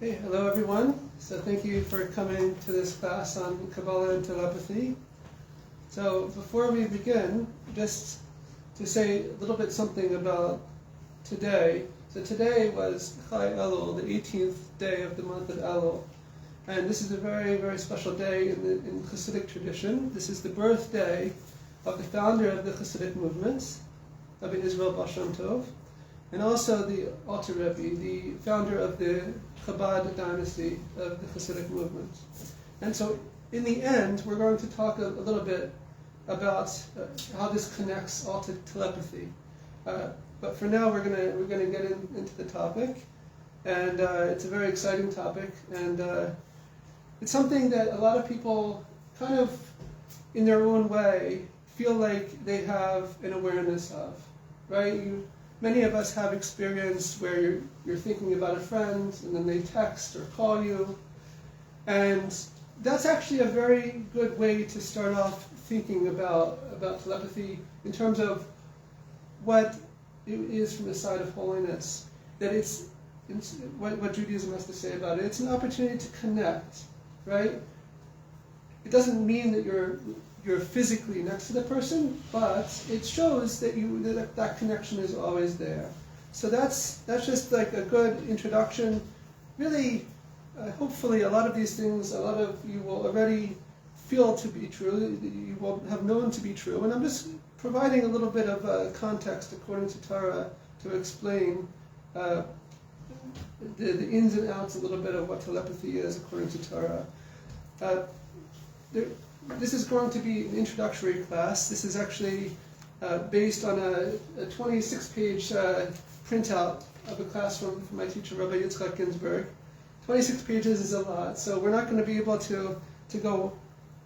Hey, hello everyone. So thank you for coming to this class on Kabbalah and Telepathy. So before we begin, just to say a little bit something about today. So today was Chai Elul, the 18th day of the month of Elul. And this is a very, very special day in Chassidic tradition. This is the birthday of the founder of the Chassidic movements, Rabbi Israel Baal Shem Tov, and also the Alter Rebbe, the founder of the Chabad dynasty of the Chassidic movement. And so, in the end, we're going to talk a little bit about how this connects all to telepathy. But for now, we're gonna get into the topic, and it's a very exciting topic, and it's something that a lot of people kind of, in their own way, feel like they have an awareness of, right? Many of us have experience where you're thinking about a friend and then they text or call you. And that's actually a very good way to start off thinking about telepathy in terms of what it is from the side of holiness. That it's what Judaism has to say about it. It's an opportunity to connect, right? It doesn't mean that you're physically next to the person, but it shows that that connection is always there. So that's just like a good introduction. Really, hopefully, a lot of these things, a lot of you will already feel to be true. You will have known to be true, and I'm just providing a little bit of context according to Torah to explain the ins and outs, a little bit of what telepathy is according to Torah. This is going to be an introductory class. This is actually based on a 26-page printout of a class from my teacher, Rabbi Yitzchak Ginsburg. 26 pages is a lot, so we're not going to be able to go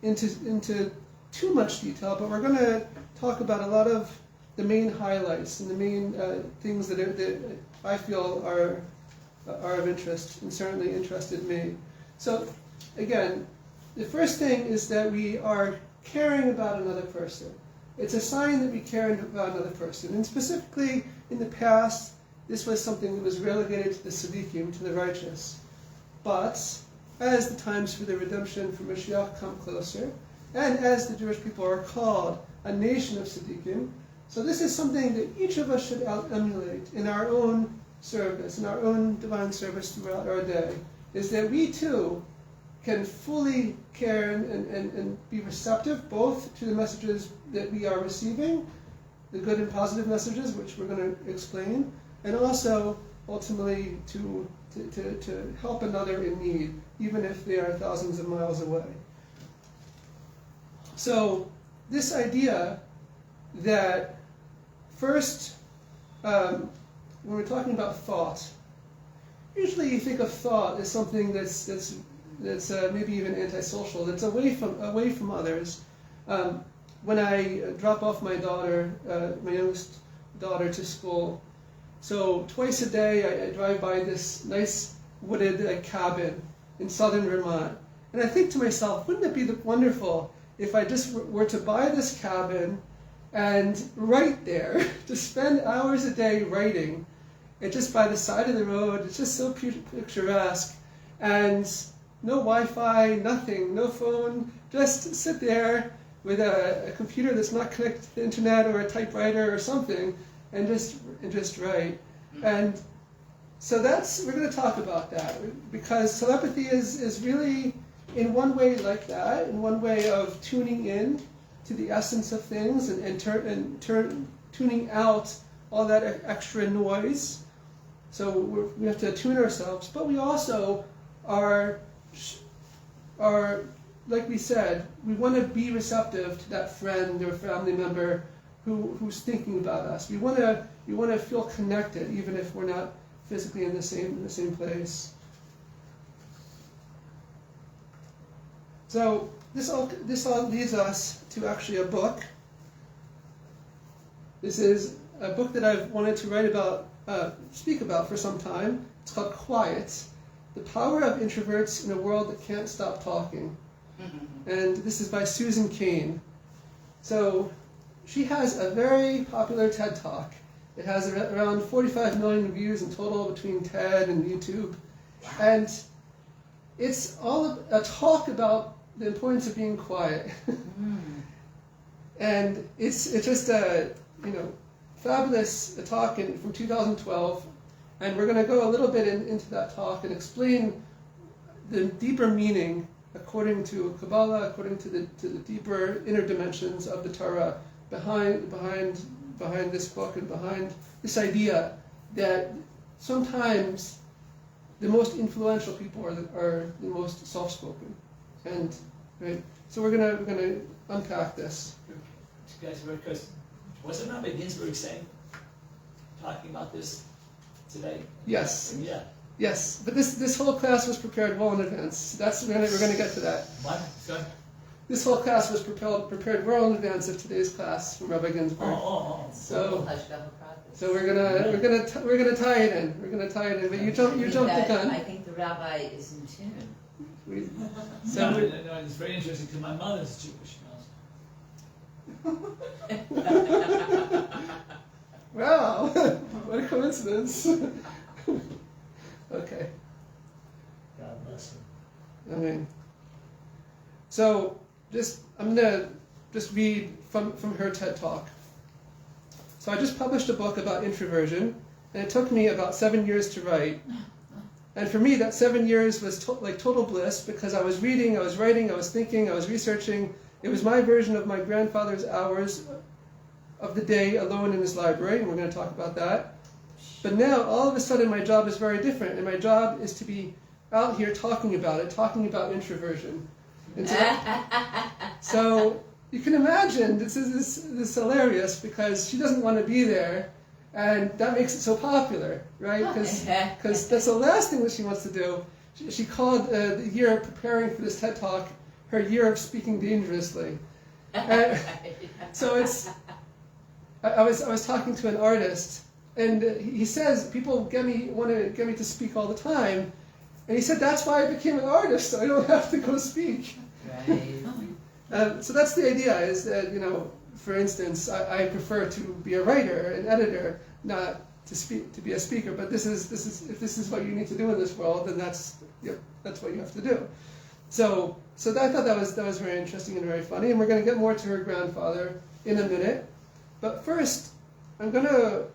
into too much detail, but we're going to talk about a lot of the main highlights and the main things that I feel are of interest, and certainly interested me. So, again, the first thing is that we are caring about another person. It's a sign that we care about another person. And specifically, in the past, this was something that was relegated to the Tzaddikim, to the righteous. But as the times for the redemption for Mashiach come closer, and as the Jewish people are called a nation of Tzaddikim, so this is something that each of us should emulate in our own service, in our own divine service throughout our day, is that we too can fully care and be receptive both to the messages that we are receiving, the good and positive messages, which we're going to explain, and also ultimately to help another in need, even if they are thousands of miles away. So this idea that first, when we're talking about thought, usually you think of thought as something that's maybe even antisocial, that's away from others. When I drop off my daughter, my youngest daughter, to school, so twice a day I drive by this nice wooded cabin in southern Vermont, and I think to myself, wouldn't it be wonderful if I just were to buy this cabin and write there, to spend hours a day writing, and just by the side of the road. It's just so picturesque, and no Wi-Fi, nothing, no phone, just sit there with a computer that's not connected to the internet or a typewriter or something, and just write. And so we're going to talk about that, because telepathy is really, in one way like that, in one way of tuning in to the essence of things and tuning out all that extra noise. So we have to tune ourselves, but we also are, like we said, we want to be receptive to that friend or family member who's thinking about us. We want to feel connected, even if we're not physically in the same place. So this all leads us to actually a book. This is a book that I've wanted to write about, speak about for some time. It's called Quiet: The Power of Introverts in a World That Can't Stop Talking. And this is by Susan Cain. So she has a very popular TED Talk. It has around 45 million views in total between TED and YouTube. And it's all a talk about the importance of being quiet. And it's just a fabulous talk from 2012, and we're going to go a little bit into that talk and explain the deeper meaning according to Kabbalah, according to the deeper inner dimensions of the Torah behind this book and behind this idea that sometimes the most influential people are the most soft-spoken. And right, so we're gonna unpack this. Guys, because wasn't Rabbi Ginsburg talking about this today? Yes. Yeah. Yes, but this whole class was prepared well in advance. We're gonna get to that. What? Sorry? This whole class was prepared well in advance of today's class from Rabbi Ginsburg. So we're gonna tie it in. We're gonna tie it in. But you jumped the gun. I think the rabbi is in tune. No, it's very interesting because my mother's Jewish. Wow, what a coincidence. Okay. God bless him. I mean, so I'm gonna just read from her TED Talk. So I just published a book about introversion, and it took me about 7 years to write. And for me, that 7 years was like total bliss, because I was reading, I was writing, I was thinking, I was researching. It was my version of my grandfather's hours of the day alone in his library, and we're going to talk about that. But now, all of a sudden, my job is very different, and my job is to be out here talking about it, talking about introversion. And so you can imagine, this is hilarious, because she doesn't want to be there, and that makes it so popular, right? Because that's the last thing that she wants to do. She called the year of preparing for this TED Talk her year of speaking dangerously. And so I was talking to an artist, and he says people want to get me to speak all the time, and he said that's why I became an artist, so I don't have to go speak. Right. So that's the idea, is that for instance, I prefer to be a writer, an editor, not to be a speaker. But if this is what you need to do in this world, then that's what you have to do. So I thought that was very interesting and very funny, and we're going to get more to her grandfather in a minute. But first, I'm going to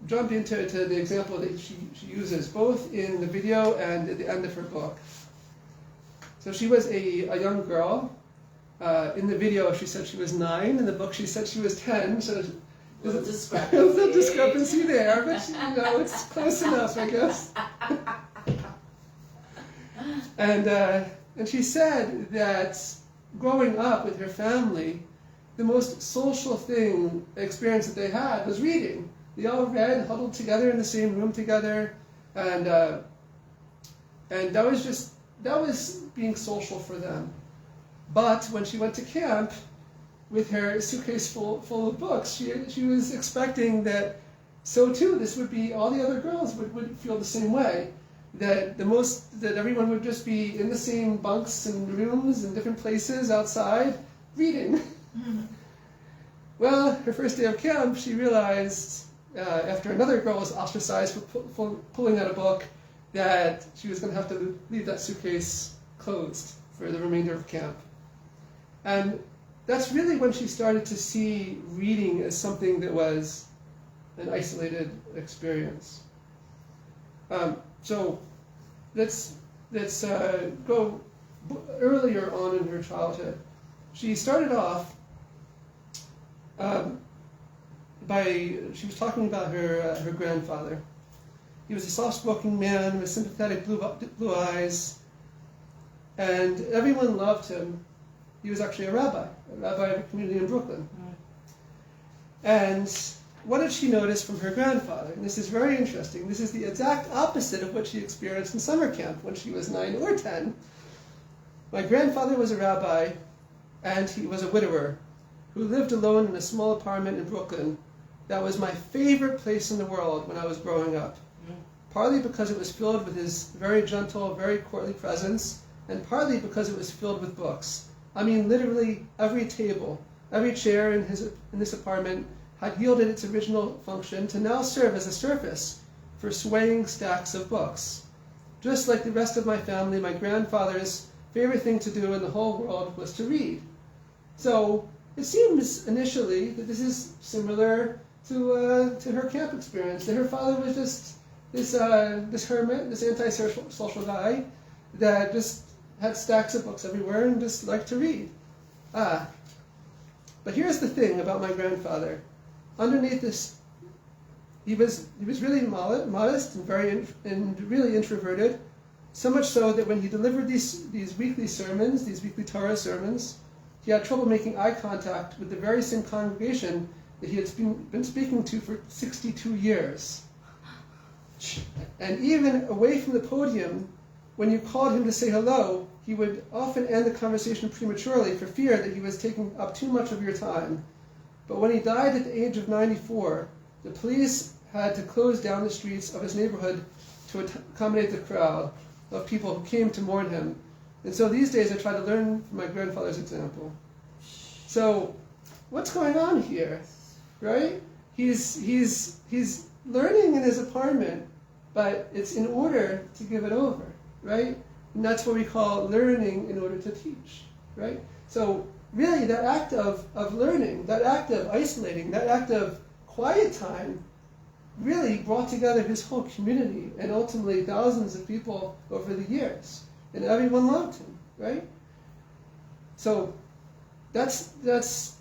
jump into the example that she uses, both in the video and at the end of her book. So she was a young girl. In the video, she said she was 9. In the book, she said she was 10. So there's a discrepancy there, but it's close enough, I guess. And she said that growing up with her family, the most social experience that they had was reading. They all read, huddled together in the same room together, and that was being social for them. But when she went to camp with her suitcase full of books, she was expecting that so too this would be, all the other girls would feel the same way. That everyone would just be in the same bunks and rooms and different places outside reading. Well, her first day of camp, she realized after another girl was ostracized for pulling out a book, that she was going to have to leave that suitcase closed for the remainder of camp. And that's really when she started to see reading as something that was an isolated experience. So let's go earlier on in her childhood. She started off she was talking about her grandfather. He was a soft-spoken man with sympathetic blue eyes, and everyone loved him. He was actually a rabbi of a community in Brooklyn. And what did she notice from her grandfather? And this is very interesting. This is the exact opposite of what she experienced in summer camp when she was 9 or 10. My grandfather was a rabbi, and he was a widower who lived alone in a small apartment in Brooklyn. That was my favorite place in the world when I was growing up. Partly because it was filled with his very gentle, very courtly presence, and partly because it was filled with books. I mean, literally every table, every chair in this apartment had yielded its original function to now serve as a surface for swaying stacks of books. Just like the rest of my family, my grandfather's favorite thing to do in the whole world was to read. So it seems initially that this is similar to her camp experience, that her father was just this hermit, this anti-social guy that just had stacks of books everywhere and just liked to read. But here's the thing about my grandfather. Underneath this, he was really modest and really introverted. So much so that when he delivered these weekly sermons, these weekly Torah sermons, he had trouble making eye contact with the very same congregation that he had been speaking to for 62 years. And even away from the podium, when you called him to say hello, he would often end the conversation prematurely for fear that he was taking up too much of your time. But when he died at the age of 94, the police had to close down the streets of his neighborhood to accommodate the crowd of people who came to mourn him. And so these days I try to learn from my grandfather's example. So what's going on here, right? He's learning in his apartment, but it's in order to give it over, right? And that's what we call learning in order to teach, right? So really that act of learning, that act of isolating, that act of quiet time really brought together his whole community and ultimately thousands of people over the years. And everyone loved him, right? So that's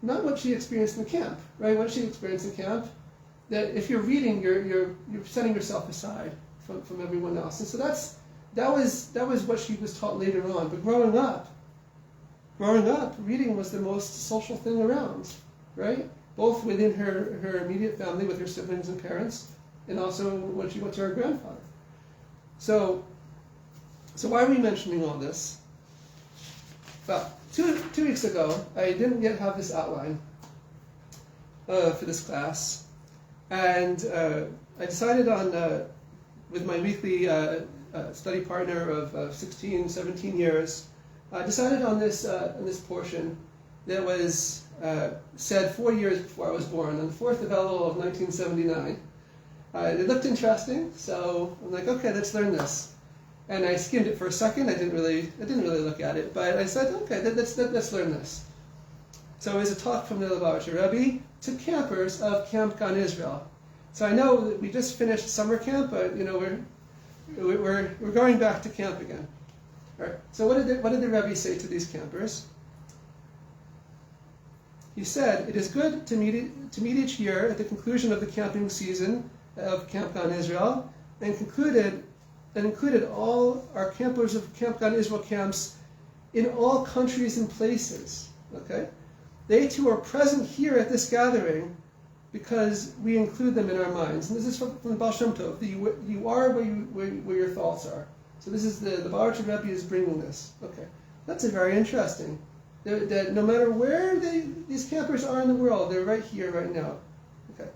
not what she experienced in camp, right? What she experienced in camp, that if you're reading, you're setting yourself aside from everyone else. And so that was what she was taught later on. But growing up, reading was the most social thing around, right? Both within her immediate family with her siblings and parents, and also when she went to her grandfather. So why are we mentioning all this? Well, two weeks ago, I didn't yet have this outline for this class, and I decided on, with my weekly study partner of 16, 17 years, I decided on this portion that was said 4 years before I was born, on the 4th of Elul of 1979. It looked interesting, so I'm like, okay, let's learn this. And I skimmed it for a second. I didn't really look at it, but I said, okay, let's learn this. So it was a talk from the Lubavitcher Rebbe to campers of Camp Gan Israel. So I know that we just finished summer camp, but we're going back to camp again. All right. So what did the Rebbe say to these campers? He said, "It is good to meet each year at the conclusion of the camping season of Camp Gan Israel, and included all our campers of Camp Gan Israel camps in all countries and places." Okay, they too are present here at this gathering because we include them in our minds. And this is from the Baal Shem Tov. You are where your thoughts are. So this is the Lubavitcher Rebbe is bringing this. Okay, that's very interesting. That no matter where these campers are in the world, they're right here, right now. Okay.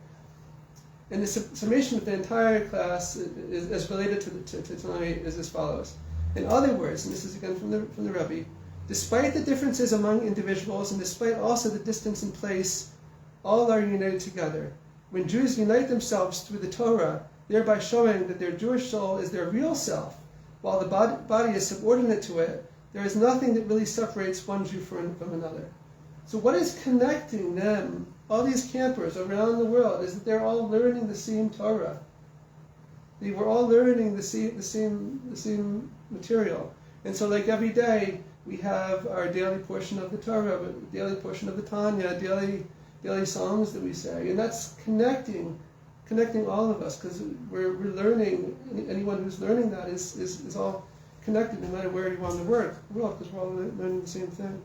And the summation of the entire class is related to tonight is as follows. In other words, and this is again from the Rebbe, despite the differences among individuals and despite also the distance in place, all are united together. When Jews unite themselves through the Torah, thereby showing that their Jewish soul is their real self, while the body is subordinate to it, there is nothing that really separates one Jew from another. So what is connecting them, all these campers around the world, is that they're all learning the same Torah. They were all learning the same material. And so like every day, we have our daily portion of the Torah, daily portion of the Tanya, daily songs that we say. And that's connecting all of us, because we're learning. Anyone who's learning that is all connected, no matter where you are in the world, because we're all learning the same thing.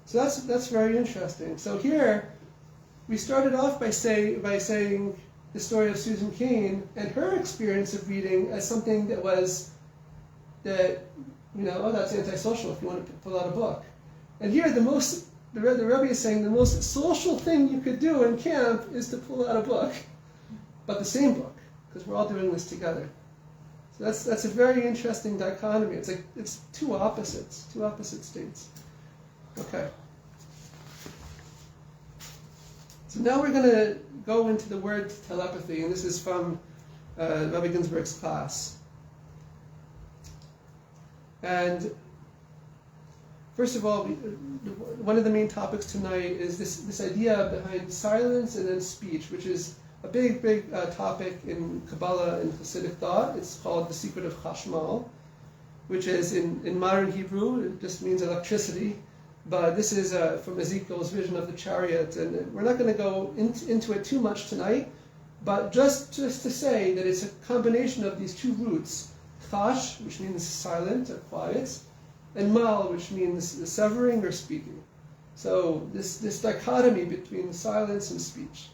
So that's very interesting. So here, we started off by saying the story of Susan Cain and her experience of reading as something that's antisocial if you want to pull out a book. And here, the Rebbe is saying the most social thing you could do in camp is to pull out a book, but the same book, because we're all doing this together. So that's a very interesting dichotomy. It's two opposite states. Okay. So now we're going to go into the word telepathy, and this is from Rabbi Ginsburg's class. And first of all, one of the main topics tonight is this idea behind silence and then speech, which is a big topic in Kabbalah and Chassidic thought. It's called the secret of Chashmal, which is in modern Hebrew, it just means electricity. But this is from Ezekiel's vision of the chariot, and we're not going to go into it too much tonight, but just to say that it's a combination of these two roots, chash, which means silent or quiet, and mal, which means severing or speaking. So this dichotomy between silence and speech.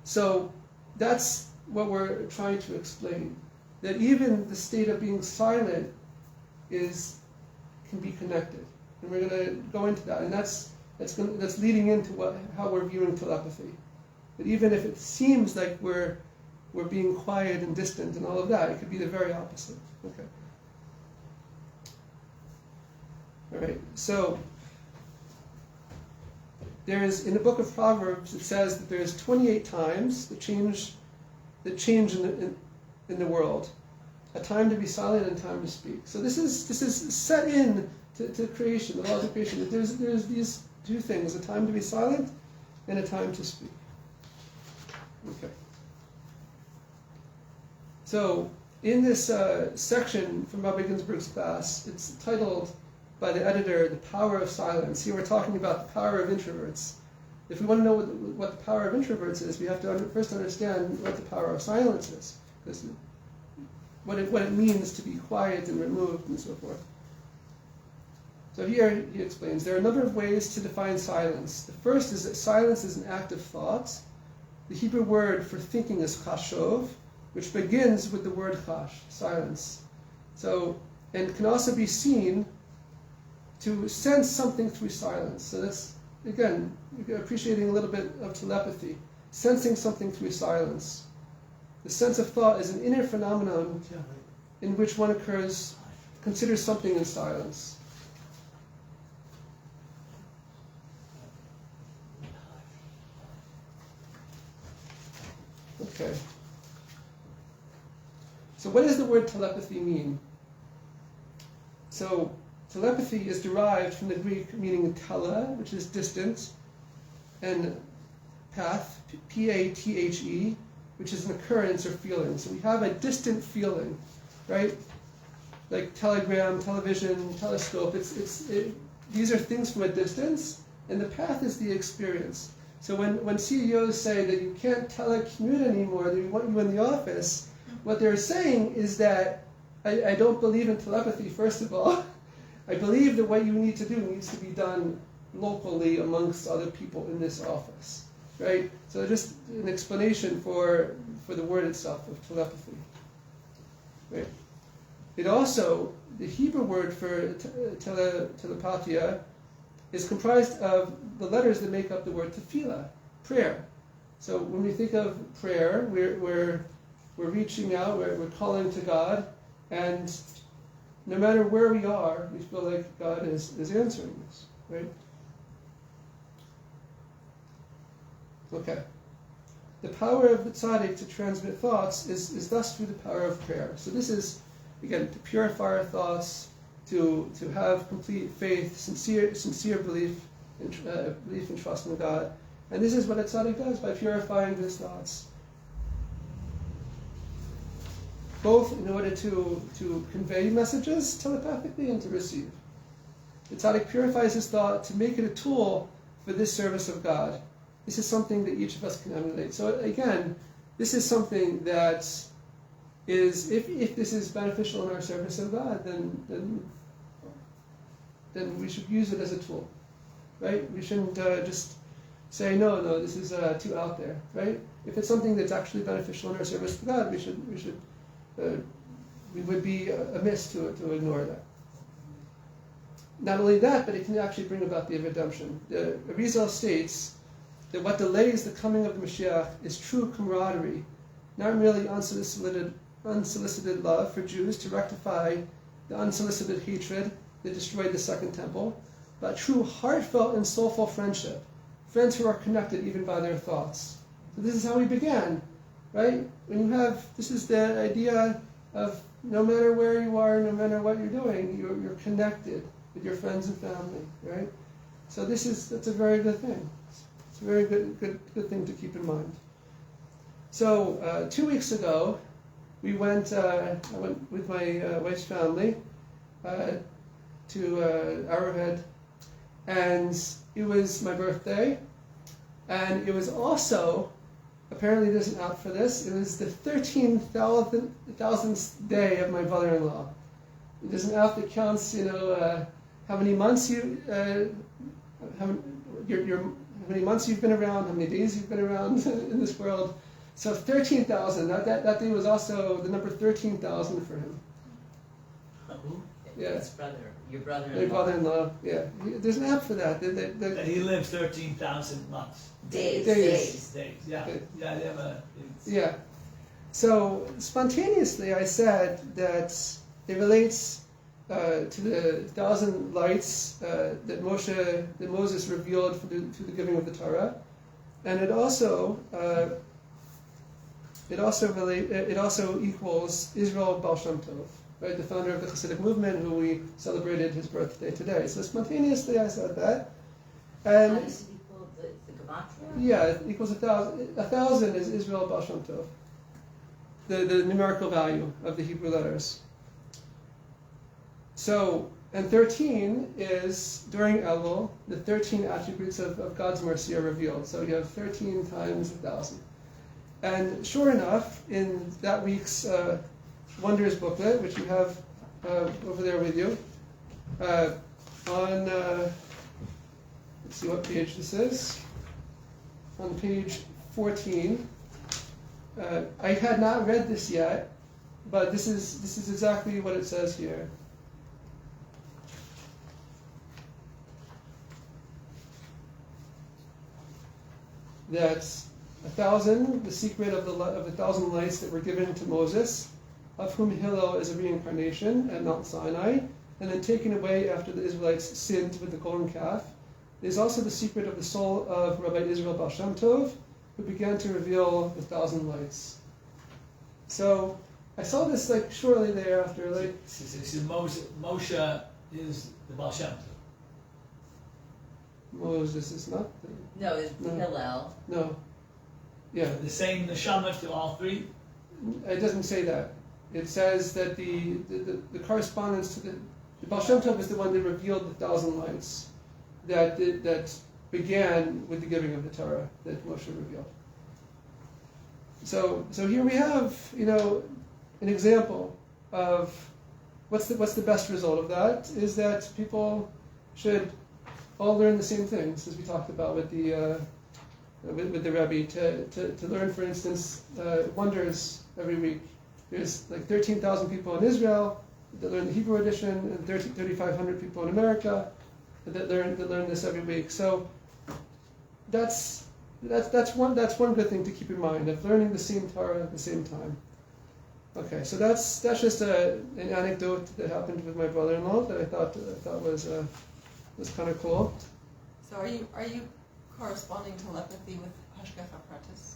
So that's what we're trying to explain, that even the state of being silent can be connected. And we're going to go into that, and that's leading into how we're viewing telepathy. That even if it seems like we're being quiet and distant and all of that, it could be the very opposite. Okay. All right. So in the book of Proverbs, it says that there's 28 times the change in the world, a time to be silent and time to speak. So this is set in to creation, the laws of creation. That there's these two things: a time to be silent and a time to speak. Okay. So in this section from Rabbi Ginsburg's class, it's titled by the editor, "The Power of Silence." Here we're talking about the power of introverts. If we want to know what the power of introverts is, we have to first understand what the power of silence is, because what it means to be quiet and removed and so forth. So here he explains, there are a number of ways to define silence. The first is that silence is an act of thought. The Hebrew word for thinking is chashov, which begins with the word chash, silence. So, and can also be seen to sense something through silence. So that's, again, appreciating a little bit of telepathy, sensing something through silence. The sense of thought is an inner phenomenon in which one considers something in silence. Okay. So what does the word telepathy mean? So telepathy is derived from the Greek meaning tele, which is distant, and path, P-A-T-H-E, which is an occurrence or feeling. So we have a distant feeling, right? Like telegram, television, telescope. These are things from a distance, and the path is the experience. So when CEOs say that you can't telecommute anymore, they want you in the office, what they're saying is that I don't believe in telepathy, first of all. I believe that what you need to do needs to be done locally amongst other people in this office, right? So just an explanation for the word itself of telepathy, right? It also, the Hebrew word for telepathia is comprised of the letters that make up the word tefillah, prayer. So when we think of prayer, we're reaching out, we're calling to God, and no matter where we are, we feel like God is answering us, right? Okay. The power of the tzaddik to transmit thoughts is thus through the power of prayer. So this is, again, to purify our thoughts, to have complete faith, sincere belief and trust in God. And this is what a tzaddik does by purifying his thoughts, both in order to convey messages telepathically and to receive. The tzaddik purifies his thought to make it a tool for this service of God. This is something that each of us can emulate. So again, this is something that is, if this is beneficial in our service of God, then we should use it as a tool, right? We shouldn't just say, no, this is too out there, right? If it's something that's actually beneficial in our service to God, we would be amiss to ignore that. Not only that, but it can actually bring about the redemption. The Arizal states that what delays the coming of the Mashiach is true camaraderie, not merely unsolicited love for Jews to rectify the unsolicited hatred that destroyed the Second Temple, but true heartfelt and soulful friendship, friends who are connected even by their thoughts. So this is how we began, right? This is the idea of no matter where you are, no matter what you're doing, you're connected with your friends and family, right? So that's a very good thing. It's a very good thing to keep in mind. So 2 weeks ago, I went with my wife's family to Arrowhead, and it was my birthday, and it was also, apparently there's an app for this, it was the 13,000th day of my brother-in-law. There's an app that counts, how many months how many months you've been around, how many days you've been around in this world. So 13,000. That day was also the number 13,000 for him. Who? Yeah. His brother. Your brother-in-law. My brother-in-law. Yeah. There's an app for that. That he lived 13,000 months. Days. Days. Yeah. Okay. Yeah. They have a. Yeah. So spontaneously, I said that it relates to the 1,000 lights that Moses revealed through the giving of the Torah, and it also equals Israel Baal Shem Tov, right? The founder of the Chassidic movement, who we celebrated his birthday today. So spontaneously, I said that, and How does it equal the gematria? yeah, it equals 1,000. 1,000 is Israel Baal Shem Tov, the numerical value of the Hebrew letters. So, and 13 is, during Elul, the 13 attributes of God's mercy are revealed. So you have 13 times 1,000. And sure enough, in that week's Wonders booklet, which you have over there with you, on, let's see what page this is, on page 14, I had not read this yet, but this is exactly what it says here. That 1,000, the secret of the 1,000 lights that were given to Moses, of whom Hillel is a reincarnation at Mount Sinai, and then taken away after the Israelites sinned with the golden calf, is also the secret of the soul of Rabbi Israel Baal Shem Tov, who began to reveal the 1,000 lights. So I saw this shortly thereafter. So Moshe is the Baal Shem Tov. Moses is not. No, it's Hillel. No. Yeah. The same neshama to all three? It doesn't say that. It says that the correspondence to the Baal Shem Tov is the one that revealed the 1,000 lights that began with the giving of the Torah that Moshe revealed. So here we have, an example of what's the best result of that is that people should all learn the same things, as we talked about with the Rebbe, to learn, for instance, wonders every week. There's 13,000 people in Israel that learn the Hebrew edition, and 3,500 people in America that learn this every week. So that's one good thing to keep in mind, of learning the same Torah at the same time. Okay, so that's just an anecdote that happened with my brother-in-law that I thought was kind of cool. So are you corresponding telepathy with Hashgacha Pratis?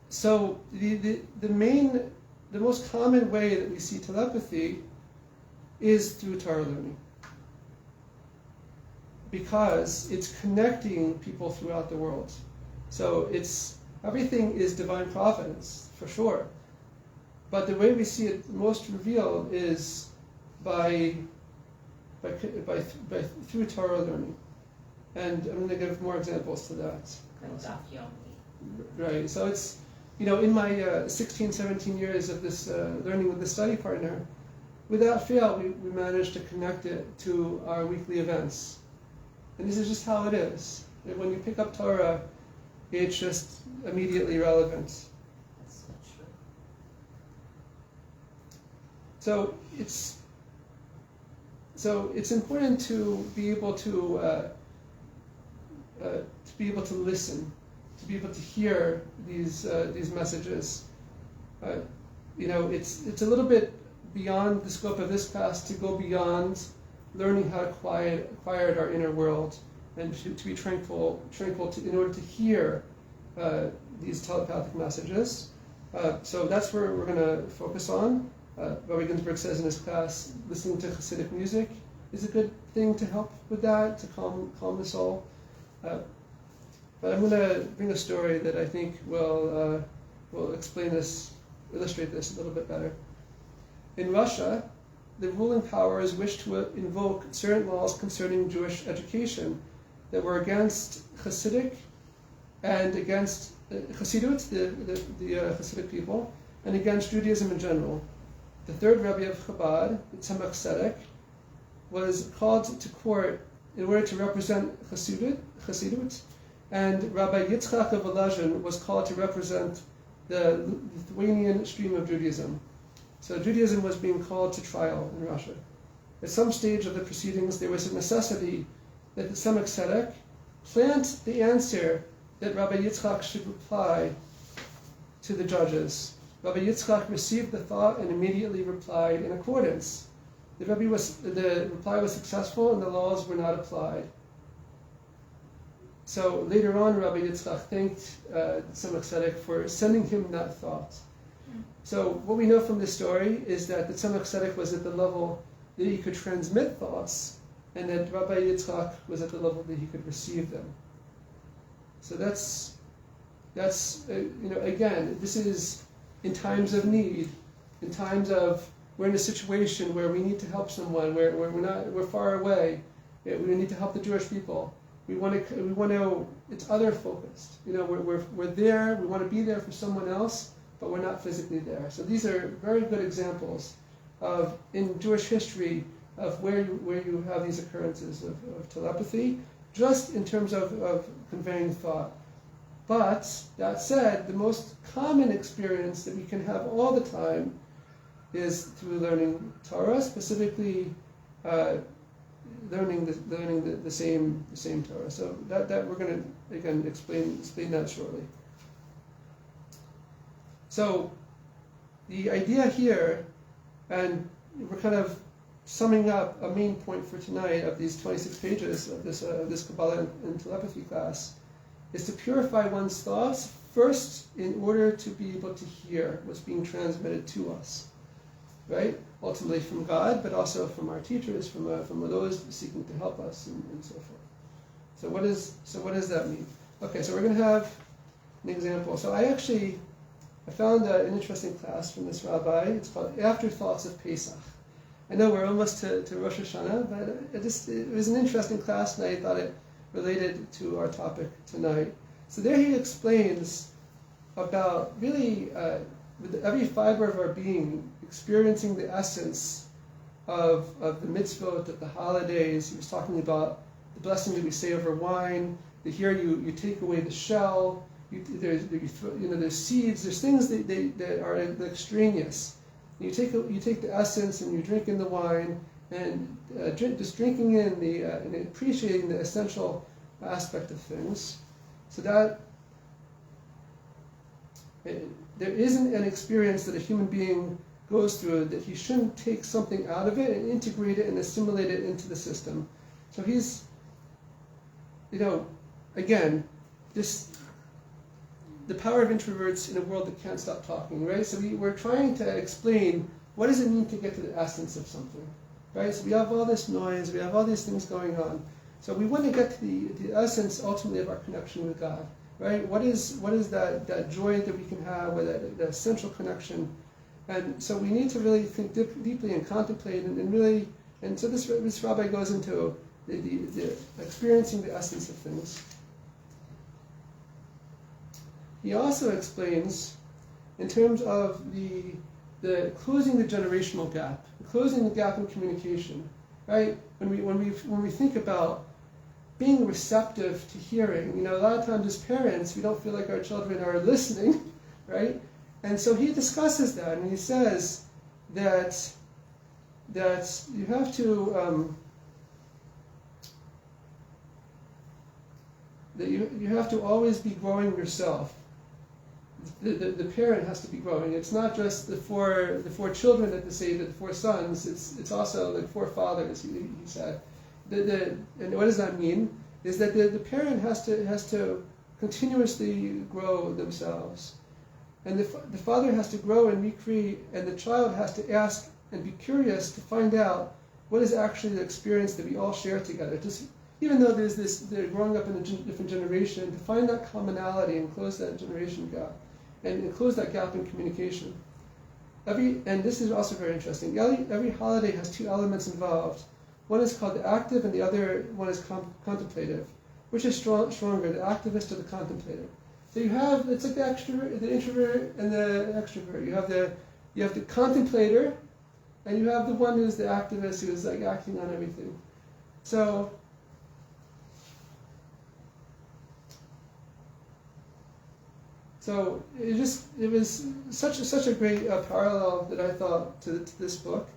So the most common way that we see telepathy is through Torah learning, because it's connecting people throughout the world. So everything is divine providence for sure, but the way we see it most revealed is by through Torah learning, and I'm going to give more examples to that. Right. So it's in my 16, 17 years of this learning with the study partner, without fail, we managed to connect it to our weekly events, and this is just how it is. When you pick up Torah, it's just immediately relevant. That's so true. So it's important to be able to listen, to be able to hear these messages. It's a little bit beyond the scope of this class to go beyond learning how to quiet our inner world and to be tranquil in order to hear these telepathic messages. So that's where we're going to focus on. Rabbi Ginsburg says in his class, listening to Chassidic music is a good thing to help with that, to calm the soul. But I'm going to bring a story that I think will explain this, illustrate this a little bit better. In Russia, the ruling powers wished to invoke certain laws concerning Jewish education that were against Chassidic and against Chassidut, the Chassidic people, and against Judaism in general. The third Rebbe of Chabad, Tzemach Tzedek, was called to court in order to represent Chassidut, and Rabbi Yitzchak of Volozhin was called to represent the Lithuanian stream of Judaism. So Judaism was being called to trial in Russia. At some stage of the proceedings, there was a necessity that the Tzemach Tzedek plant the answer that Rabbi Yitzchak should reply to the judges. Rabbi Yitzchak received the thought and immediately replied in accordance. The reply was successful and the laws were not applied. So later on, Rabbi Yitzchak thanked Tzemach Tzedek for sending him that thought. So what we know from this story is that the Tzemach Tzedek was at the level that he could transmit thoughts, and that Rabbi Yitzchak was at the level that he could receive them. So that's again, this is in times of need, in times of we're in a situation where we need to help someone, where we're far away, we need to help the Jewish people. We want to. It's other focused. We're there. We want to be there for someone else, but we're not physically there. So these are very good examples of in Jewish history of where you have these occurrences of telepathy, just in terms of conveying thought. But that said, the most common experience that we can have all the time is through learning Torah, specifically learning the same Torah. So that we're going to again explain that shortly. So the idea here, and we're kind of summing up a main point for tonight of these 26 pages of this Kabbalah and Telepathy class, is to purify one's thoughts first in order to be able to hear what's being transmitted to us, right? Ultimately from God, but also from our teachers, from those seeking to help us, and so forth. So what does that mean? Okay, so we're going to have an example. So I found an interesting class from this rabbi. It's called Afterthoughts of Pesach. I know we're almost to Rosh Hashanah, but it was an interesting class, and I thought it related to our topic tonight. So there he explains about really with every fiber of our being experiencing the essence of the mitzvot, of the holidays. He was talking about the blessing that we say over wine. That here you take away the shell. There's seeds. There's things that are extraneous. You take the essence and you drink in the wine, and just drinking in and appreciating the essential aspect of things. So that there isn't an experience that a human being goes through that he shouldn't take something out of it and integrate it and assimilate it into the system. So he's, again, the power of introverts in a world that can't stop talking, right? So we're trying to explain what does it mean to get to the essence of something, right? So we have all this noise, we have all these things going on. So we want to get to the essence ultimately of our connection with God, right? What is that joy that we can have, or that essential connection? And so we need to really think deeply and contemplate and so this rabbi goes into the experiencing the essence of things. He also explains in terms of the closing the generational gap, closing the gap in communication, right? When we think about being receptive to hearing, a lot of times as parents we don't feel like our children are listening, right? And so he discusses that, and he says that you have to you have to always be growing yourself. The parent has to be growing. It's not just the four children that they say, the four sons. It's also the four fathers. He said. And what does that mean? Is that the parent has to continuously grow themselves. And the father has to grow and recreate, and the child has to ask and be curious to find out what is actually the experience that we all share together. Just, even though they're growing up in a different generation, to find that commonality and close that generation gap, and close that gap in communication. And this is also very interesting. Every holiday has two elements involved. One is called the active, and the other one is contemplative. Which is stronger, the activist or the contemplative? So you have, it's like the extrovert, the introvert, and the extrovert. You have the contemplator, and you have the one who's the activist, who's like acting on everything. So it was such a great parallel that I thought to this book.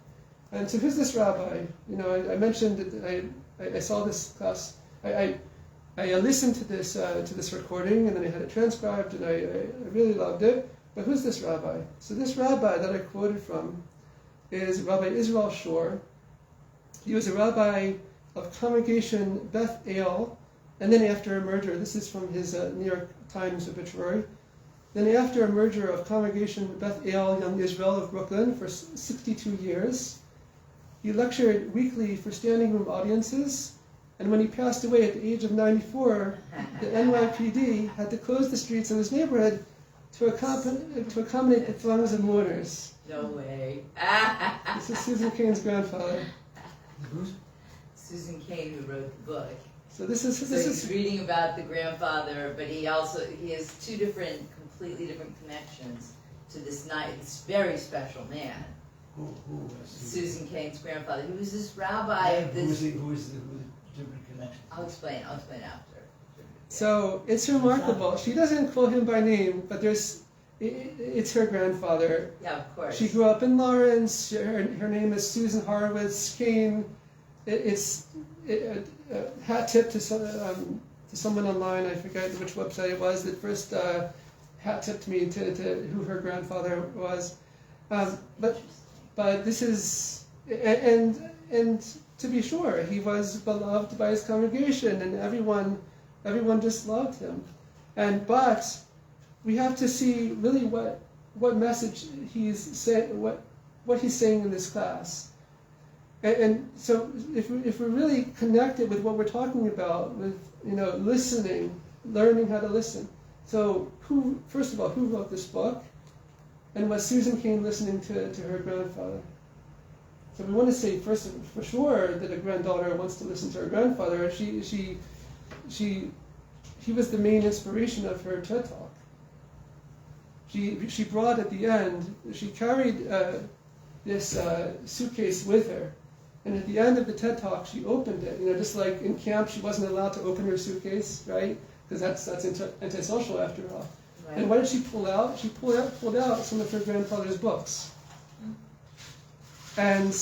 And so who's this rabbi? You know, I mentioned that I saw this class. I listened to this recording, and then I had it transcribed, and I really loved it. But who's this rabbi? So this rabbi that I quoted from is Rabbi Israel Shor. He was a rabbi of Congregation Beth El, and then after a merger, this is from his New York Times obituary, then after a merger of Congregation Beth El Young Israel of Brooklyn for 62 years, he lectured weekly for standing room audiences. And when he passed away at the age of 94, the NYPD had to close the streets of his neighborhood to accommodate the throngs of mourners. No way. This is Susan Cain's grandfather. Susan Cain, who wrote the book. So he's he's reading about the grandfather, but he has two completely different connections to this very special man. Who was Susan Cain's grandfather. He was this rabbi of this. Who is the different connection? I'll explain after. So it's remarkable. She doesn't quote him by name, but it's her grandfather. Yeah, of course. She grew up in Lawrence. Her name is Susan Horowitz Cain. Hat tip to someone online. I forget which website it was that first hat tipped me to who her grandfather was. But this is and to be sure, he was beloved by his congregation, and everyone just loved him. But we have to see really what message he's saying, what he's saying in this class. And so if we're really connected with what we're talking about, with listening, learning how to listen. So first of all, who wrote this book? And was Susan Cain listening to her grandfather? So we want to say first for sure that a granddaughter wants to listen to her grandfather. He was the main inspiration of her TED Talk. She brought at the end, she carried this suitcase with her. And at the end of the TED Talk, she opened it. Just like in camp, she wasn't allowed to open her suitcase, right? Because that's antisocial after all. Right. And what did she pull out? She pulled out some of her grandfather's books. And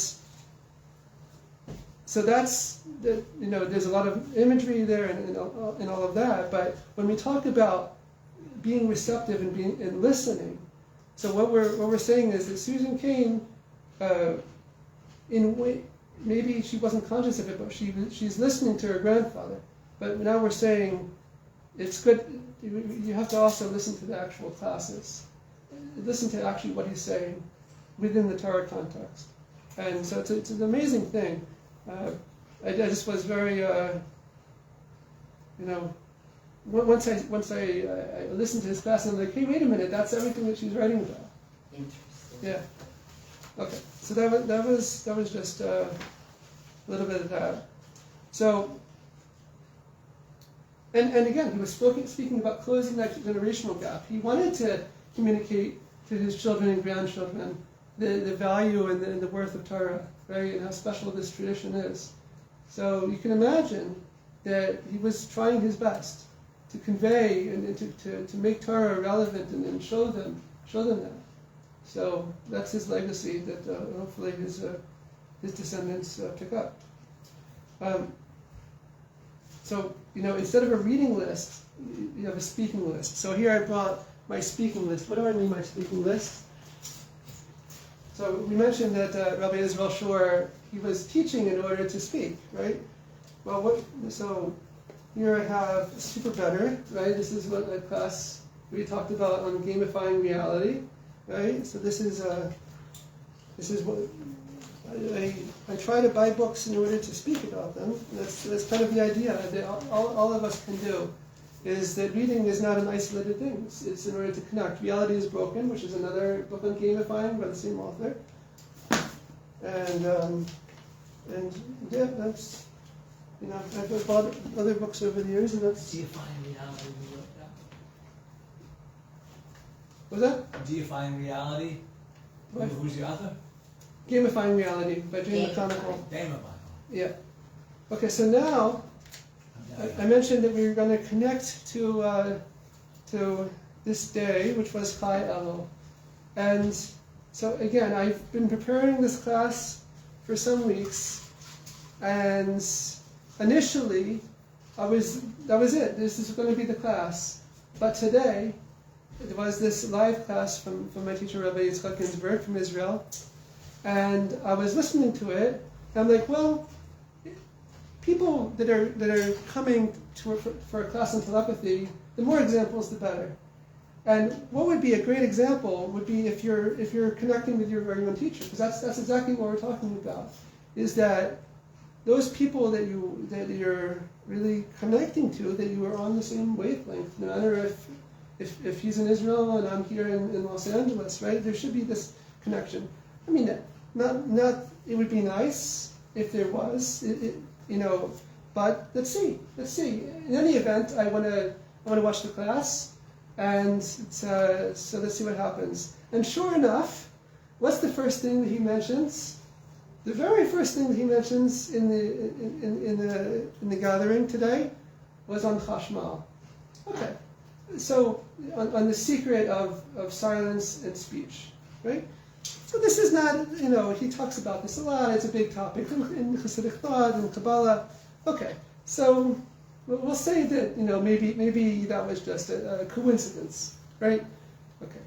so there's a lot of imagery there and all of that. But when we talk about being receptive and listening, so what we're saying is that Susan Cain, maybe she wasn't conscious of it, but she's listening to her grandfather. But now we're saying it's good. You have to also listen to the actual classes. Listen to actually what he's saying within the Torah context. And so it's an amazing thing. I just was very, once I listened to his class, and I'm like, hey, wait a minute, that's everything that she's writing about. Interesting. Yeah. Okay. So that was just a little bit of that. So. And again, he was speaking about closing that generational gap. He wanted to communicate to his children and grandchildren the value and the worth of Torah, right, and how special this tradition is. So you can imagine that he was trying his best to convey and to make Torah relevant and show them that. So that's his legacy that hopefully his descendants pick up. So, instead of a reading list, you have a speaking list. So here I brought my speaking list. What do I mean by speaking list? So we mentioned that Rabbi Israel Shor, he was teaching in order to speak, right? Well, so here I have Super Better, right? This is what a class we talked about on gamifying reality, right? So this is what I try to buy books in order to speak about them. That's kind of the idea that all of us can do. Is that reading is not an isolated thing. It's in order to connect. Reality is Broken, which is another book on gamifying by the same author. And yeah, that's, I've bought other books over the years, and that's. Deifying reality. You wrote that? What's that? Deifying reality. What? Who's the author? Gamifying Reality by Jane McConnell. Gamifying. Yeah. Okay, so now I mentioned that we were going to connect to this day, which was Chai Elul. And so again, I've been preparing this class for some weeks, and initially that was it. This is going to be the class. But today, it was this live class from my teacher, Rabbi Yitzchak Ginsburg from Israel, and I was listening to it, and I'm like, well, people that are coming for a class on telepathy, the more examples, the better. And what would be a great example would be if you're connecting with your very own teacher, because that's exactly what we're talking about. Is that those people that you're really connecting to, that you are on the same wavelength, no matter if he's in Israel and I'm here in Los Angeles, right? There should be this connection. I mean, not it would be nice if there was, but let's see. In any event, I want to watch the class, and so let's see what happens. And sure enough, what's the first thing that he mentions? The very first thing that he mentions in the gathering today was on Chashmal. Okay, so on the secret of silence and speech, right? So this is not, he talks about this a lot. It's a big topic in Chassidic thought and Kabbalah. Okay, so we'll say that maybe that was just a coincidence, right? Okay,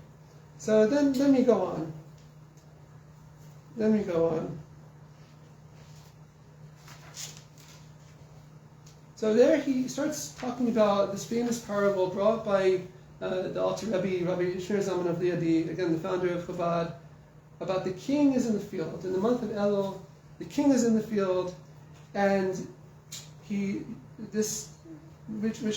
so then let me go on. So there he starts talking about this famous parable brought by the Alter Rebbe, Rabbi Yishner Zalman of Liadi, again the founder of Chabad, about the king is in the field. In the month of Elul, the king is in the field, and which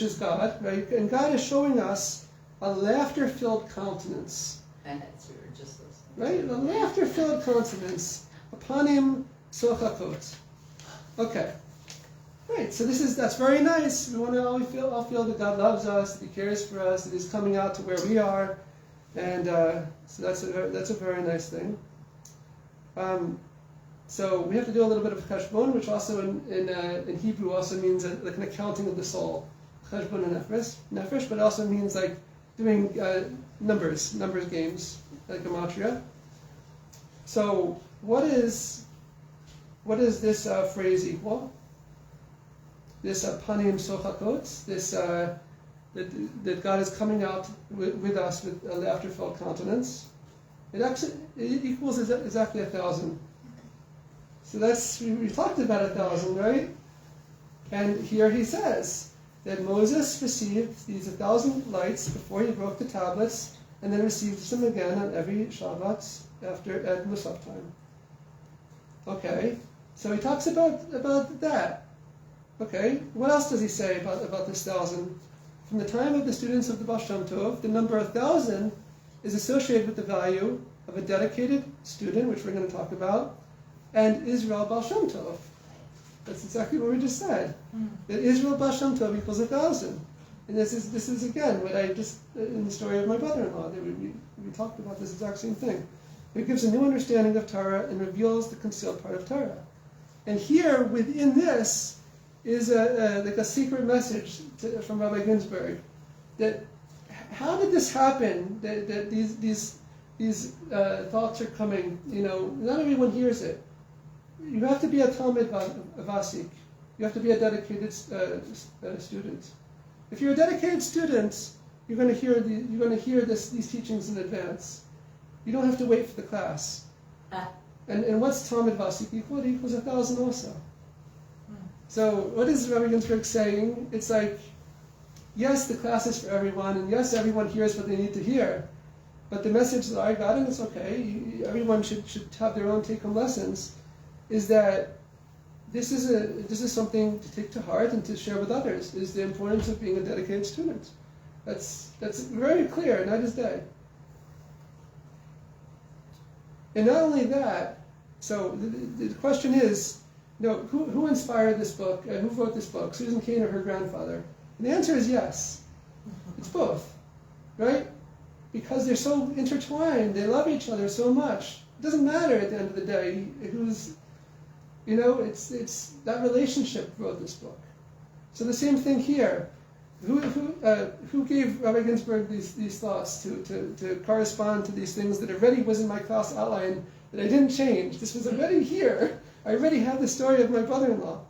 is God, right? And God is showing us a laughter-filled countenance. And that's what we were just listening. Right? A laughter-filled countenance. Apanim sochakot. Okay. Right, so that's very nice. We want to all feel that God loves us, that He cares for us, that He's coming out to where we are, and so that's a very nice thing. So we have to do a little bit of cheshbon, which also in Hebrew also means like an accounting of the soul, cheshbon and nefesh, but it also means like doing numbers games, like gematria. So what is this phrase equal? This panim sochakot, this that God is coming out with us with a laughter-filled countenance. It equals exactly 1,000. So we talked about 1,000, right? And here he says that Moses received these 1,000 lights before he broke the tablets, and then received them again on every Shabbat at Musaf time. Okay, so he talks about that. Okay, what else does he say about this 1,000? From the time of the students of the Baal Shem Tov, the number 1,000 is associated with the value of a dedicated student, which we're going to talk about, and Israel Baal Shem Tov. That's exactly what we just said. That Israel Baal Shem Tov equals 1,000. And this is again what I just, in the story of my brother-in-law, that we talked about this exact same thing. It gives a new understanding of Torah and reveals the concealed part of Torah. And here, within this, is like a secret message from Rabbi Ginsburg. That how did this happen? That these thoughts are coming. Not everyone hears it. You have to be a Talmid Vasik. You have to be a dedicated student. If you're a dedicated student, you're going to hear these teachings in advance. You don't have to wait for the class. And what's Talmid Vasik equal? It equals 1,000 also. So what is Rabbi Ginsburg saying? It's like yes, the class is for everyone, and yes, everyone hears what they need to hear. But the message that I got, and it's okay, everyone should have their own take-home lessons, is that this is something to take to heart and to share with others, is the importance of being a dedicated student. That's very clear, night as day. And not only that, so the question is, who inspired this book? Who wrote this book? Susan Cain or her grandfather? And the answer is yes. It's both, right? Because they're so intertwined, they love each other so much. It doesn't matter at the end of the day who's, it's that relationship wrote this book. So the same thing here. Who gave Rabbi Ginsburg these thoughts to correspond to these things that already was in my class outline that I didn't change? This was already here. I already had the story of my brother-in-law.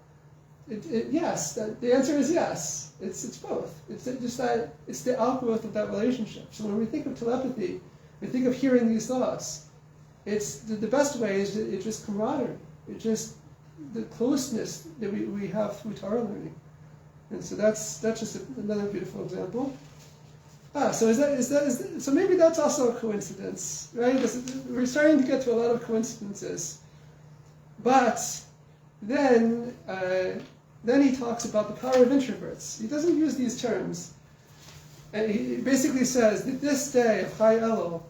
Yes, the answer is yes. It's both. It's just that it's the outgrowth of that relationship. So when we think of telepathy, we think of hearing these thoughts. It's the best way is it's just camaraderie. It's just the closeness that we have through Torah learning. And so that's just another beautiful example. So maybe that's also a coincidence, right? We're starting to get to a lot of coincidences. But then he talks about the power of introverts. He doesn't use these terms. And he basically says that this day of Chai Elul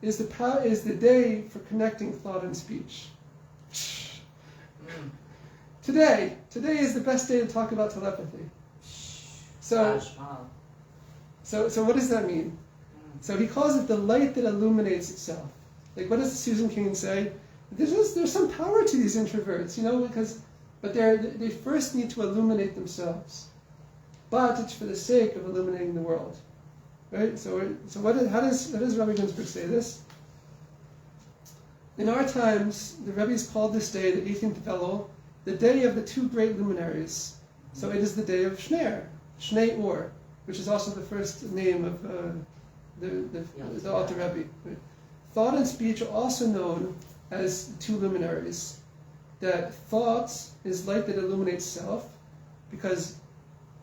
is the day for connecting thought and speech. Today is the best day to talk about telepathy. So what does that mean? So he calls it the light that illuminates itself. Like, what does Susan Cain say? There's some power to these introverts, but they first need to illuminate themselves. But it's for the sake of illuminating the world, right? So how does Rabbi Ginsburg say this? In our times, the Rebbe's called this day, the 18th of Elul, the day of the two great luminaries. So it is the day of Shnei Or, which is also the first name of the Alter Rebbe. Right? Thought and speech are also known as the two luminaries. That thought is light that illuminates self, because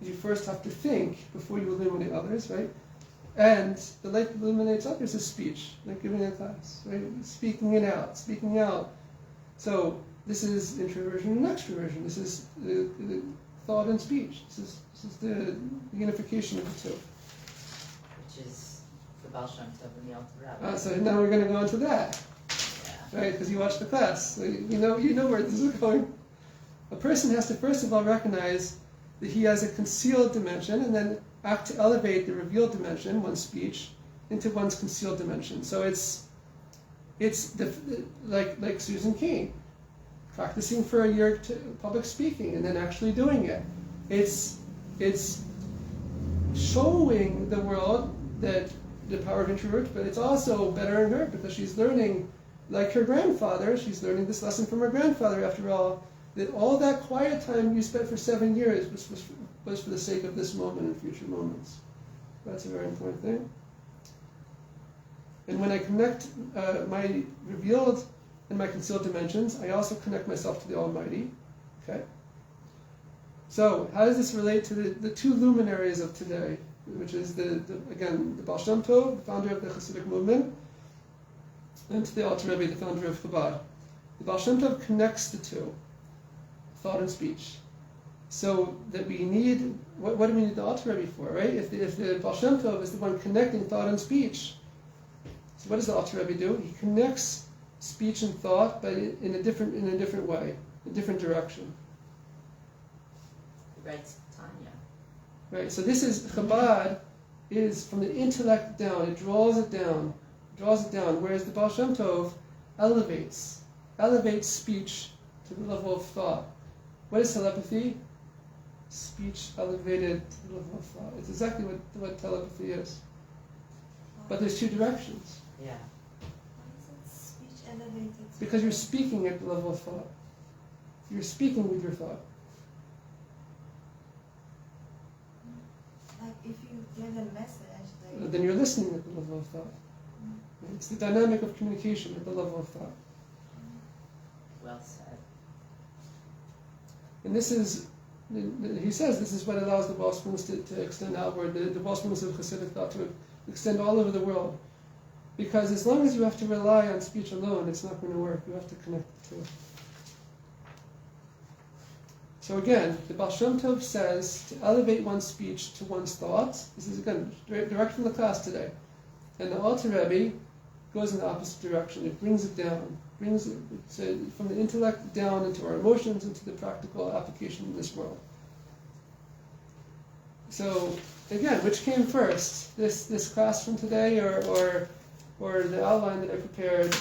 you first have to think before you illuminate others, right? And the light that illuminates others is speech, like giving a class, right? Speaking out. So this is introversion and extroversion. This is the thought and speech. This is the unification of the two. Which is the Baal Shem Tov and the Alter Rebbe. So now we're going to go into that, Yeah. right? Because you watched the class, so you know where this is going. A person has to first of all recognize that he has a concealed dimension, and then act to elevate the revealed dimension, one's speech, into one's concealed dimension. So it's like Susan Cain, practicing for a year to public speaking and then actually doing it. It's showing the world that the power of introverts, but it's also bettering her because she's learning, like her grandfather, she's learning this lesson from her grandfather after all, that all that quiet time you spent for 7 years was for the sake of this moment and future moments. That's a very important thing. And when I connect my revealed and my concealed dimensions, I also connect myself to the Almighty. Okay? So, how does this relate to the two luminaries of today, which is the Baal Shem Tov, the founder of the Chassidic movement, and to the Alter Rebbe, the founder of Chabad. The Baal Shem Tov connects the two, thought and speech. So that we need, what do we need the Alter Rebbe for, right? If the Baal Shem Tov is the one connecting thought and speech, so what does the Alter Rebbe do? He connects speech and thought, but in a different way, a different direction. He writes Tanya. Right. So this is Chabad is from the intellect down. It draws it down, whereas the Baal Shem Tov elevates speech to the level of thought. What is telepathy? Speech elevated to the level of thought. It's exactly what telepathy is. But there's two directions. Yeah. Why is it speech elevated? Because you're speaking at the level of thought. You're speaking with your thought. Like if you give a message, Then you're listening at the level of thought. It's the dynamic of communication at the level of thought. Well said. And this is he says this is what allows the Wellsprings to extend outward, the Wellsprings of Chassidic thought to extend all over the world. Because as long as you have to rely on speech alone, it's not going to work. You have to connect the two. So again, the Baal Shem Tov says to elevate one's speech to one's thoughts. This is again direct from the class today. And the Alter Rebbe goes in the opposite direction. It brings it down. Brings it from the intellect down into our emotions, into the practical application in this world. So again, which came first? This class from today or the outline that I prepared?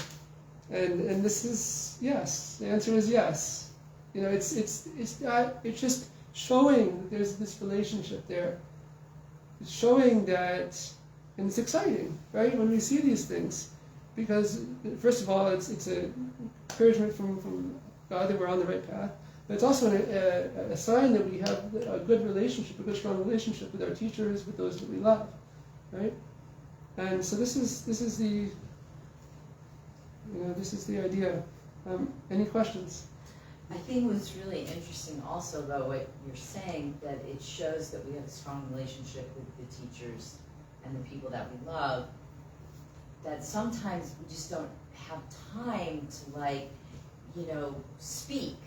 And this is yes. The answer is yes. You know, it's just showing that there's this relationship there. It's showing that, and it's exciting, right? When we see these things, because first of all, it's an encouragement from God that we're on the right path. But it's also a sign that we have a good relationship, a good strong relationship with our teachers, with those that we love, right? And so this is the idea. Any questions? I think what's really interesting also about what you're saying, that it shows that we have a strong relationship with the teachers and the people that we love, that sometimes we just don't have time to speak,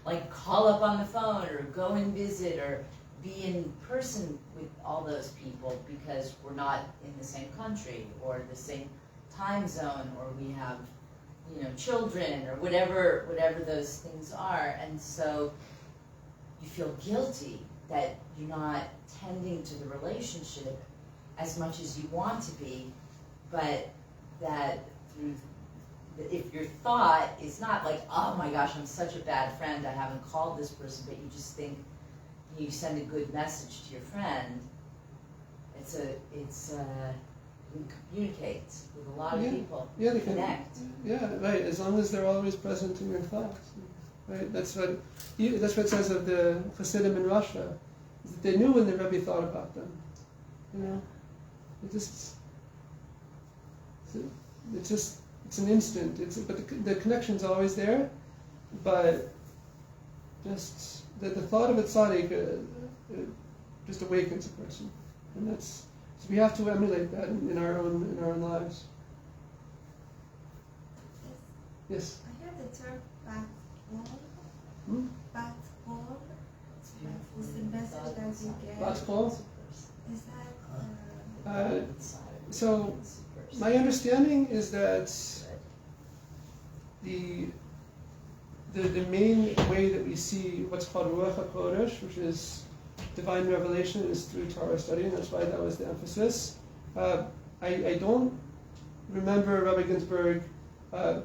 like call up on the phone or go and visit or be in person with all those people because we're not in the same country or the same time zone, or we have children or whatever those things are. And so you feel guilty that you're not tending to the relationship as much as you want to be, but that if your thought is not like, oh my gosh, I'm such a bad friend, I haven't called this person, but you just think you send a good message to your friend, you can communicate with a lot of people. Yeah, they connect. Yeah, right. As long as they're always present in your thoughts, right? That's what it says of the Chassidim in Russia. Is that they knew when the Rebbe thought about them. It's an instant. But the connection's always there. But just the thought of a tzaddik just awakens a person, and so we have to emulate that in our own lives. Yes. I heard the term bat call. Bat call. Is the message that you get? Bat call. Is that? So my understanding is that the main way that we see what's called Ruach HaKodesh, which is divine revelation, is through Torah study, and that's why that was the emphasis. I don't remember Rabbi Ginsburg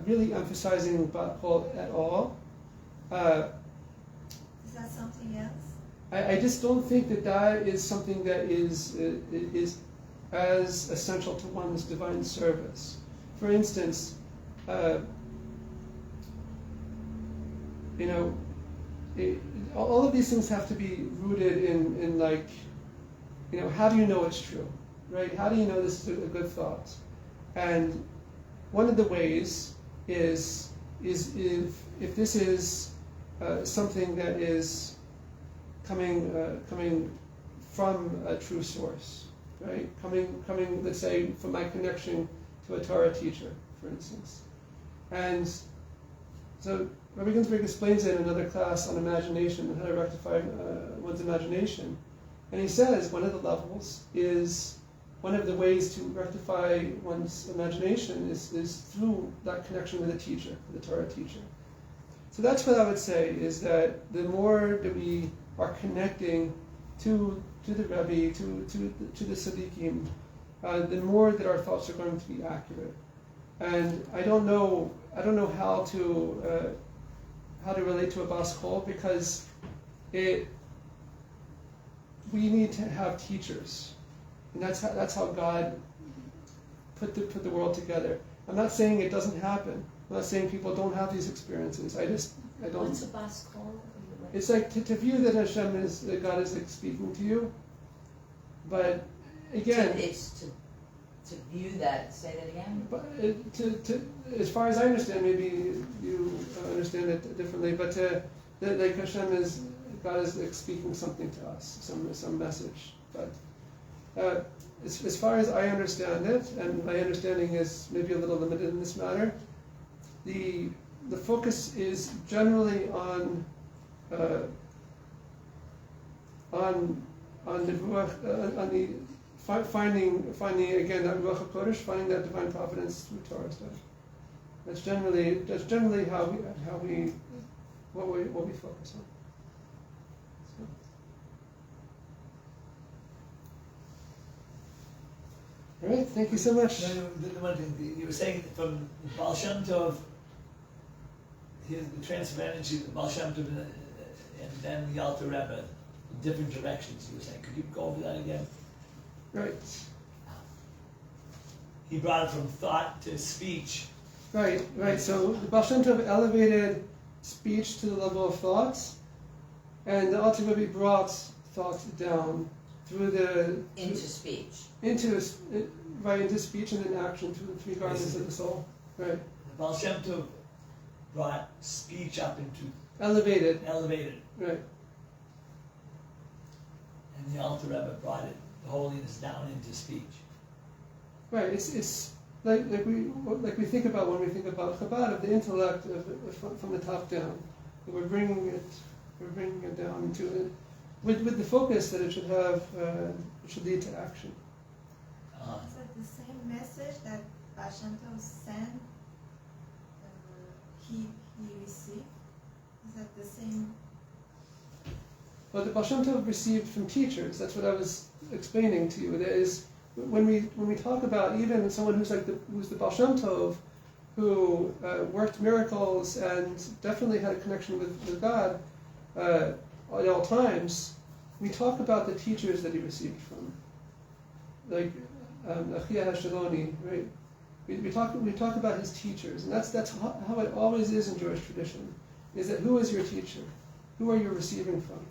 really emphasizing Bat Kol at all. Is that something else? I just don't think that is something that is as essential to one's divine service. For instance, all of these things have to be rooted in how do you know it's true, right? How do you know this is a good thought? And one of the ways is if this is something that is coming from a true source, right? Coming, let's say, from my connection to a Torah teacher, for instance. And so Rabbi Ginsburg explains it in another class on imagination and how to rectify one's imagination. And he says one of the levels is, one of the ways to rectify one's imagination is through that connection with a teacher, with a Torah teacher. So that's what I would say, is that the more that we are connecting to the Rebbe, to the Tzaddikim, the more that our thoughts are going to be accurate. And I don't know how to relate to a Bas Kol, because we need to have teachers, and that's how God put the world together. I'm not saying it doesn't happen. I'm not saying people don't have these experiences. I don't. What's a Bas Kol? It's like to view that that God is like speaking to you, but again, It's to view that. Say that again. But as far as I understand, maybe you understand it differently, but like Hashem is God is like speaking something to us, some message. But as far as I understand it, and my understanding is maybe a little limited in this matter, the focus is generally on the finding again that Ruach HaKodesh, finding that divine providence through Torah study. That's generally how we focus on. So. All right, thank you so much. The one thing you were saying from Baal Shem Tov, the transfer of energy, the Baal Shem Tov, and then the Alter Rebbe, in different directions. You were saying, could you go over that again? Right. He brought it from thought to speech. Right. So the Baal Shem Tov elevated speech to the level of thoughts, and the Alter Rebbe brought thought down into speech. Into speech and then action through the three garments of the soul. Right. The Baal Shem Tov brought speech up into Elevated. Right. And the Alter Rebbe brought it, the holiness, down into speech. Right. It's like we think about when we think about Chabad, of the intellect from the top down. We're bringing it down into it with the focus that it should have. It should lead to action. Is that the same message that Baal Shem Tov sent? He received? Is that the same? Well, the Baal Shem Tov received from teachers. That's what I was explaining to you. There is when we talk about even someone who's the Baal Shem Tov, who worked miracles and definitely had a connection with God at all times, we talk about the teachers that he received from, like Achia Hashaloni, right? We talk about his teachers, and that's how it always is in Jewish tradition. Is that who is your teacher? Who are you receiving from?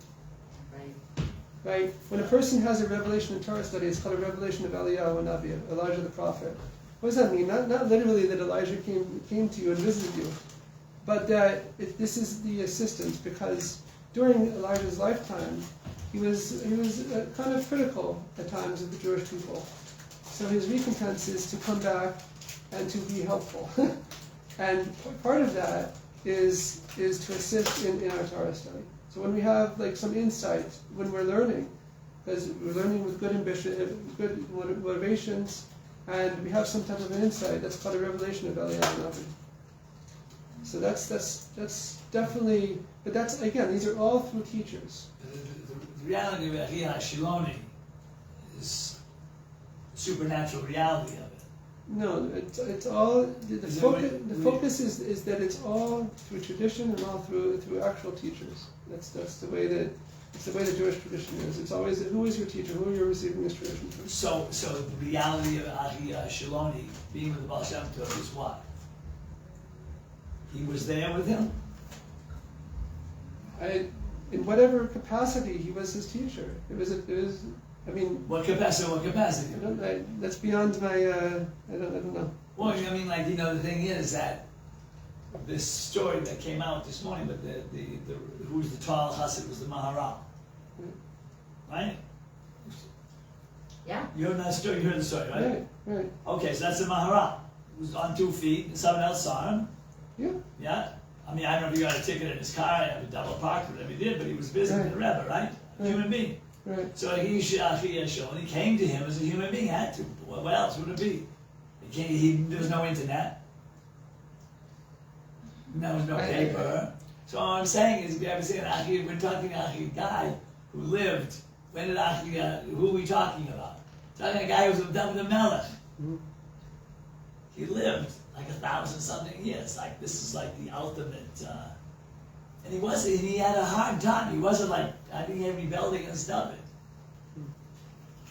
Right? When a person has a revelation in Torah study, it's called a revelation of Eliyahu Navi, Elijah the prophet. What does that mean? Not literally that Elijah came to you and visited you, but that this is the assistance, because during Elijah's lifetime, he was kind of critical at times of the Jewish people. So his recompense is to come back and to be helpful. And part of that is to assist in our Torah study. So when we have some insight, when we're learning, because we're learning with good ambition, good motivations, and we have some type of an insight, that's called a revelation of Eliyahu Navi. So that's definitely, but that's, again, these are all through teachers. The reality of Achia Shiloni is supernatural reality of it. No, it's all the focus is that it's all through tradition and all through actual teachers. That's the way that it's the way the Jewish tradition is. It's always who is your teacher, who are you receiving this tradition from. So the reality of Achia Shiloni being with the Baal Shem Tov is what? He was there with him? In whatever capacity, he was his teacher. It was. I mean. What capacity? That's beyond my. I don't know. Well, I mean, the thing is that this story that came out this morning, but who's the tall Chassid was the Maharal, right? Yeah. You heard that story. You heard the story, right? Right. Okay, so that's the Maharal. He was on 2 feet, and someone else saw him. Yeah. Yeah. I mean, I don't know if he got a ticket in his car. I have a double parked, whatever he did, but he was visiting the Rebbe, right? Human being. Right. So he came to him as a human being. Had to. What else would it be? There was no internet. There was no paper. So what I'm saying is, we have seen we're talking about a guy who lived. When did who are we talking about? Talking a guy who was done with a melech. Mm-hmm. He lived 1,000-something years. This is the ultimate. And he had a hard time. He wasn't I think he rebelled against David.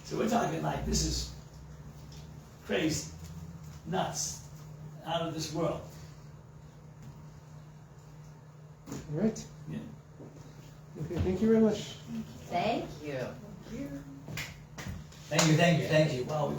So we're talking this is crazy, nuts, out of this world. All right. Yeah. Okay, thank you very much. Thank you. Thank you. Well.